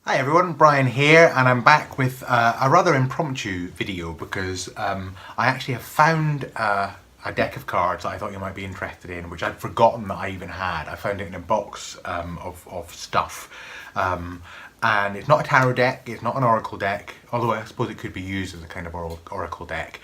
Hi everyone, Brian here, and I'm back with a rather impromptu video because I actually have found a deck of cards that I thought you might be interested in, which I'd forgotten that I even had. I found it in a box of stuff. And it's not a tarot deck, it's not an oracle deck, although I suppose it could be used as a kind of oracle deck.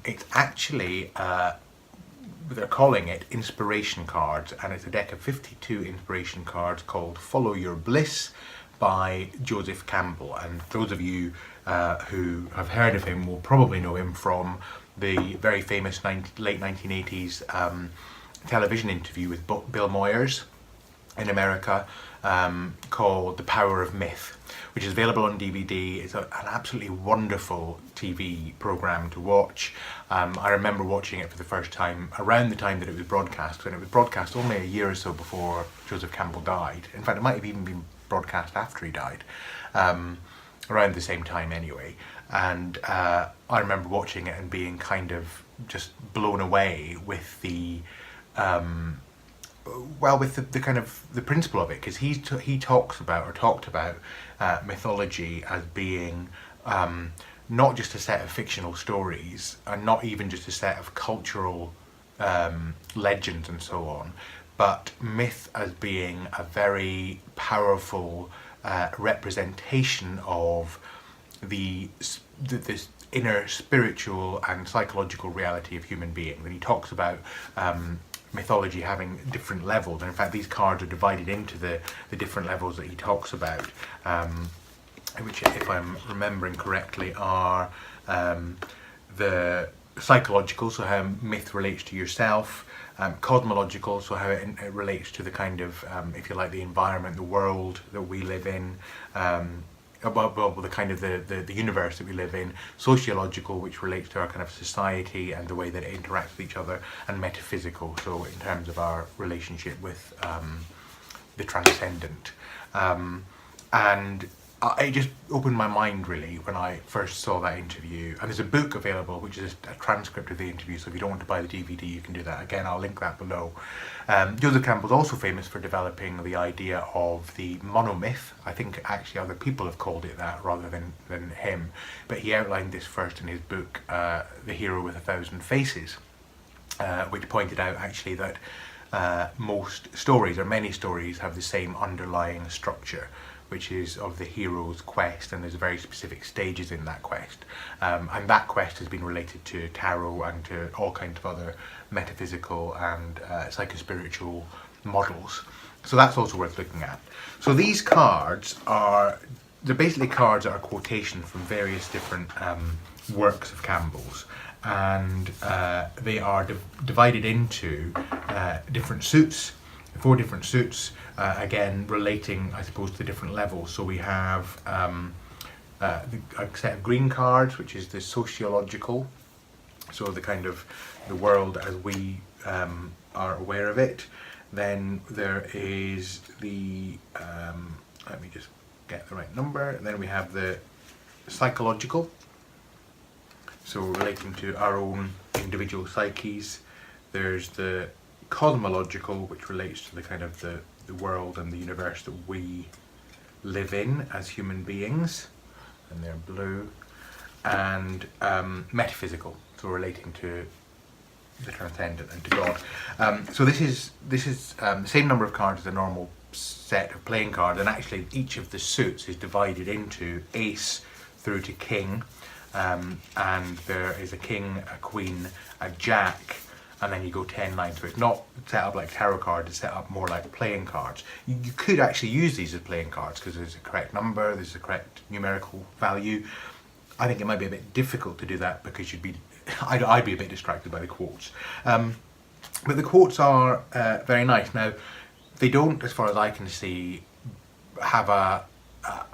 It's actually they're calling it inspiration cards, and it's a deck of 52 inspiration cards called Follow Your Bliss by Joseph Campbell. And those of you who have heard of him will probably know him from the very famous late 1980s television interview with Bill Moyers in America called The Power of Myth, which is available on DVD. It's an absolutely wonderful TV program to watch. I remember watching it for the first time around the time that it was broadcast, and it was broadcast only a year or so before Joseph Campbell died. In fact, it might have even been broadcast after he died, around the same time anyway. And I remember watching it and being kind of just blown away with the with the kind of the principle of it, because he talked about mythology as being not just a set of fictional stories, and not even just a set of cultural legends and so on, but myth as being a very powerful representation of this inner spiritual and psychological reality of human beings. And he talks about mythology having different levels, and in fact these cards are divided into the different levels that he talks about, which, if I'm remembering correctly, are the psychological, so how myth relates to yourself; cosmological, so how it relates to the kind of, if you like, the environment, the world that we live in, the kind of the universe that we live in; sociological, which relates to our kind of society and the way that it interacts with each other; and metaphysical, so in terms of our relationship with the transcendent. And it just opened my mind really when I first saw that interview. And there's a book available which is a transcript of the interview, so if you don't want to buy the DVD you can do that. Again, I'll link that below. Joseph Campbell's also famous for developing the idea of the monomyth. I think actually other people have called it that rather than him, but he outlined this first in his book The Hero with a Thousand Faces, which pointed out actually that most stories, or many stories, have the same underlying structure, which is of the hero's quest, and there's very specific stages in that quest. And that quest has been related to tarot and to all kinds of other metaphysical and psychospiritual models. So that's also worth looking at. So these cards they're basically cards that are quotations from various different works of Campbell's, and they are divided into different suits, 4 different suits, again relating, I suppose, to different levels. So we have a set of green cards, which is the sociological, so the kind of the world as we are aware of it. Then there is the let me just get the right number. And then we have the psychological, so relating to our own individual psyches. There's the cosmological, which relates to the kind of the world and the universe that we live in as human beings, and they're blue. And metaphysical, so relating to the transcendent and to God. So this is the same number of cards as a normal set of playing cards, and actually each of the suits is divided into ace through to king, and there is a king, a queen, a jack, and then you go 10, 9. So it's not set up like tarot cards, it's set up more like playing cards. You could actually use these as playing cards because there's a correct number, there's a correct numerical value. I think it might be a bit difficult to do that because I'd be a bit distracted by the quotes. But the quotes are very nice. Now, they don't, as far as I can see, have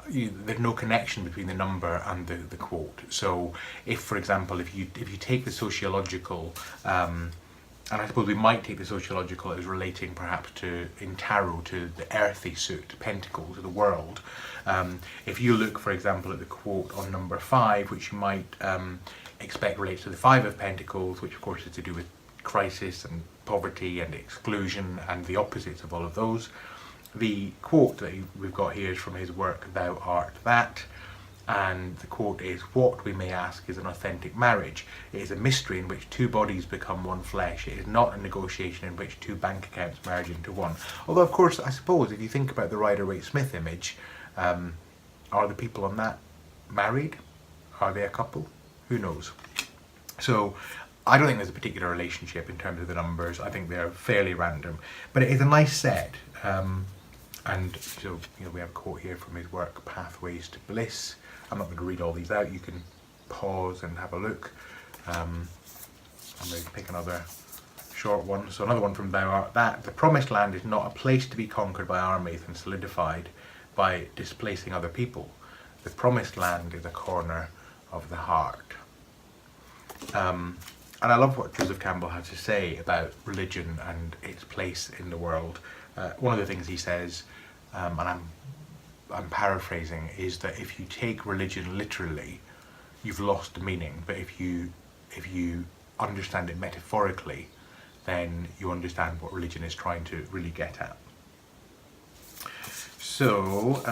there's no connection between the number and the quote. So if, for example, if you take the sociological, and I suppose we might take the sociological as relating perhaps to, in tarot, to the earthy suit, pentacle, to the world. If you look, for example, at the quote on number 5, which you might expect relates to the 5 of Pentacles, which of course is to do with crisis and poverty and exclusion and the opposites of all of those. The quote that we've got here is from his work Thou Art That, and the quote is, "What we may ask is an authentic marriage. It is a mystery in which two bodies become one flesh. It is not a negotiation in which two bank accounts merge into one." Although, of course, I suppose if you think about the Rider-Waite-Smith image, are the people on that married? Are they a couple? Who knows? So I don't think there's a particular relationship in terms of the numbers. I think they're fairly random, but it is a nice set. And so, we have a quote here from his work Pathways to Bliss. I'm not going to read all these out. You can pause and have a look. I'm going to pick another short one. So another one from Thou Art That. "The promised land is not a place to be conquered by armies and solidified by displacing other people. The promised land is a corner of the heart." And I love what Joseph Campbell has to say about religion and its place in the world. One of the things he says, and I'm paraphrasing, is that if you take religion literally, you've lost the meaning. But if you understand it metaphorically, then you understand what religion is trying to really get at. So,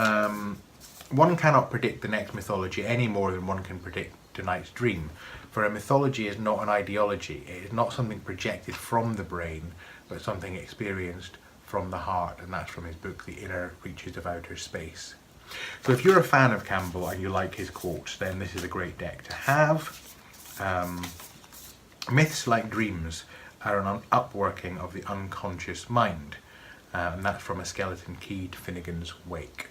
one cannot predict the next mythology any more than one can predict tonight's dream. For a mythology is not an ideology. It is not something projected from the brain, but something experienced from the heart. And that's from his book, The Inner Reaches of Outer Space. So if you're a fan of Campbell and you like his quotes, then this is a great deck to have. Myths, like dreams, are an upworking of the unconscious mind. And that's from A Skeleton Key to Finnegan's Wake.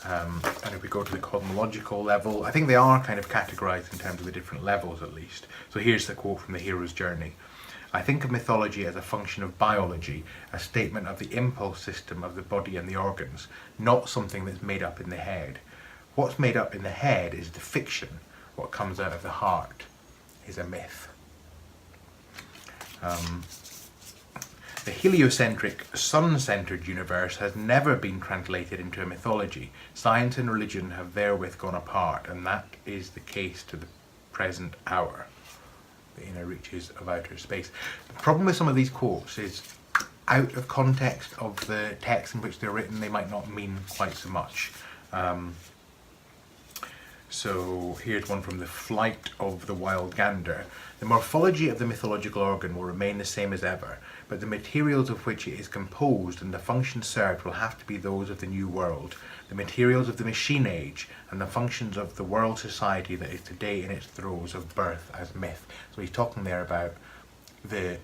And if we go to the cosmological level, I think they are kind of categorized in terms of the different levels at least. So here's the quote from The Hero's Journey. "I think of mythology as a function of biology, a statement of the impulse system of the body and the organs, not something that's made up in the head. What's made up in the head is the fiction. What comes out of the heart is a myth." The heliocentric, sun-centered universe has never been translated into a mythology. Science and religion have therewith gone apart, and that is the case to the present hour. The Inner Reaches of Outer Space. The problem with some of these quotes is, out of context of the text in which they're written, they might not mean quite so much. So here's one from The Flight of the Wild Gander. "The morphology of the mythological organ will remain the same as ever, but the materials of which it is composed and the functions served will have to be those of the new world, the materials of the machine age and the functions of the world society that is today in its throes of birth as myth." So he's talking there about the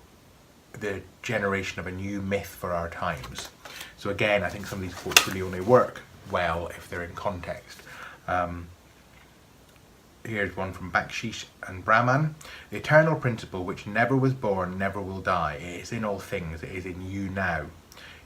generation of a new myth for our times. So again, I think some of these quotes really only work well if they're in context. Here's one from Bakshish and Brahman. "The eternal principle which never was born, never will die. It is in all things, it is in you now.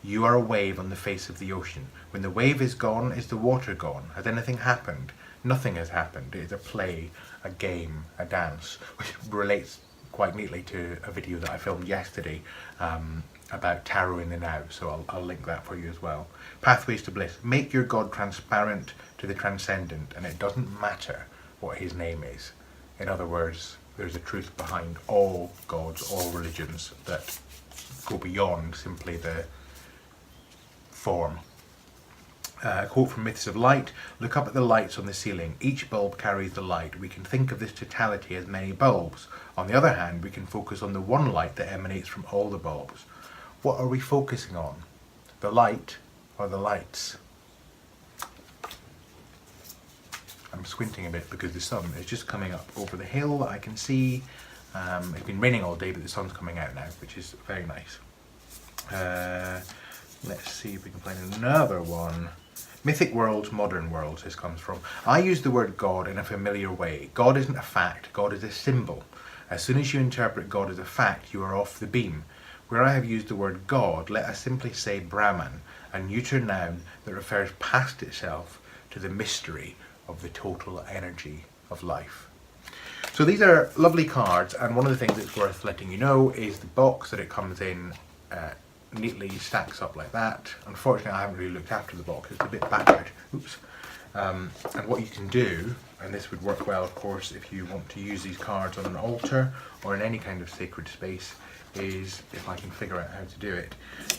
You are a wave on the face of the ocean. When the wave is gone, is the water gone? Has anything happened? Nothing has happened. It is a play, a game, a dance," which relates quite neatly to a video that I filmed yesterday about tarot in the now, so I'll link that for you as well. Pathways to Bliss. "Make your God transparent to the transcendent, and it doesn't matter what his name is." In other words, there's a truth behind all gods, all religions, that go beyond simply the form. A quote from Myths of Light. "Look up at the lights on the ceiling. Each bulb carries the light. We can think of this totality as many bulbs. On the other hand, we can focus on the one light that emanates from all the bulbs." What are we focusing on? The light or the lights? I'm squinting a bit because the sun is just coming up over the hill that I can see. It's been raining all day, but the sun's coming out now, which is very nice. Let's see if we can find another one. Mythic worlds, modern worlds, this comes from. "I use the word God in a familiar way. God isn't a fact, God is a symbol. As soon as you interpret God as a fact, you are off the beam. Where I have used the word God, let us simply say Brahman, a neuter noun that refers past itself to the mystery of the total energy of life." So these are lovely cards, and one of the things that's worth letting you know is the box that it comes in neatly stacks up like that. Unfortunately, I haven't really looked after the box, it's a bit battered. Oops. And what you can do, and this would work well of course if you want to use these cards on an altar or in any kind of sacred space, is, if I can figure out how to do it,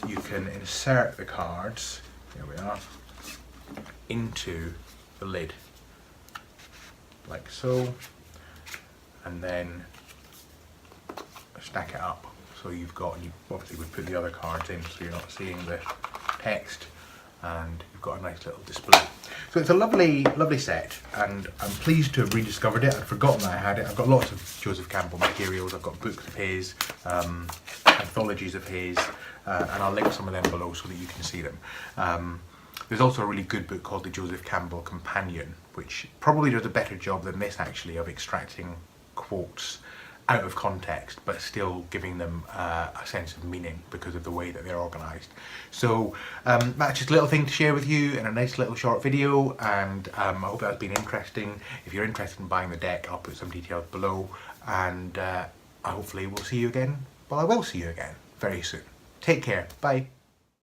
you can insert the cards, here we are, into the lid, like so, and then stack it up. So you've got, and you obviously would put the other cards in so you're not seeing the text, and you've got a nice little display. So it's a lovely, lovely set, and I'm pleased to have rediscovered it. I'd forgotten that I had it. I've got lots of Joseph Campbell materials. I've got books of his, anthologies of his, and I'll link some of them below so that you can see them. There's also a really good book called the Joseph Campbell Companion, which probably does a better job than this actually of extracting quotes out of context, but still giving them a sense of meaning because of the way that they're organised. So that's just a little thing to share with you in a nice little short video, and I hope that's been interesting. If you're interested in buying the deck, I'll put some details below, and hopefully we'll see you again. Well, I will see you again very soon. Take care. Bye.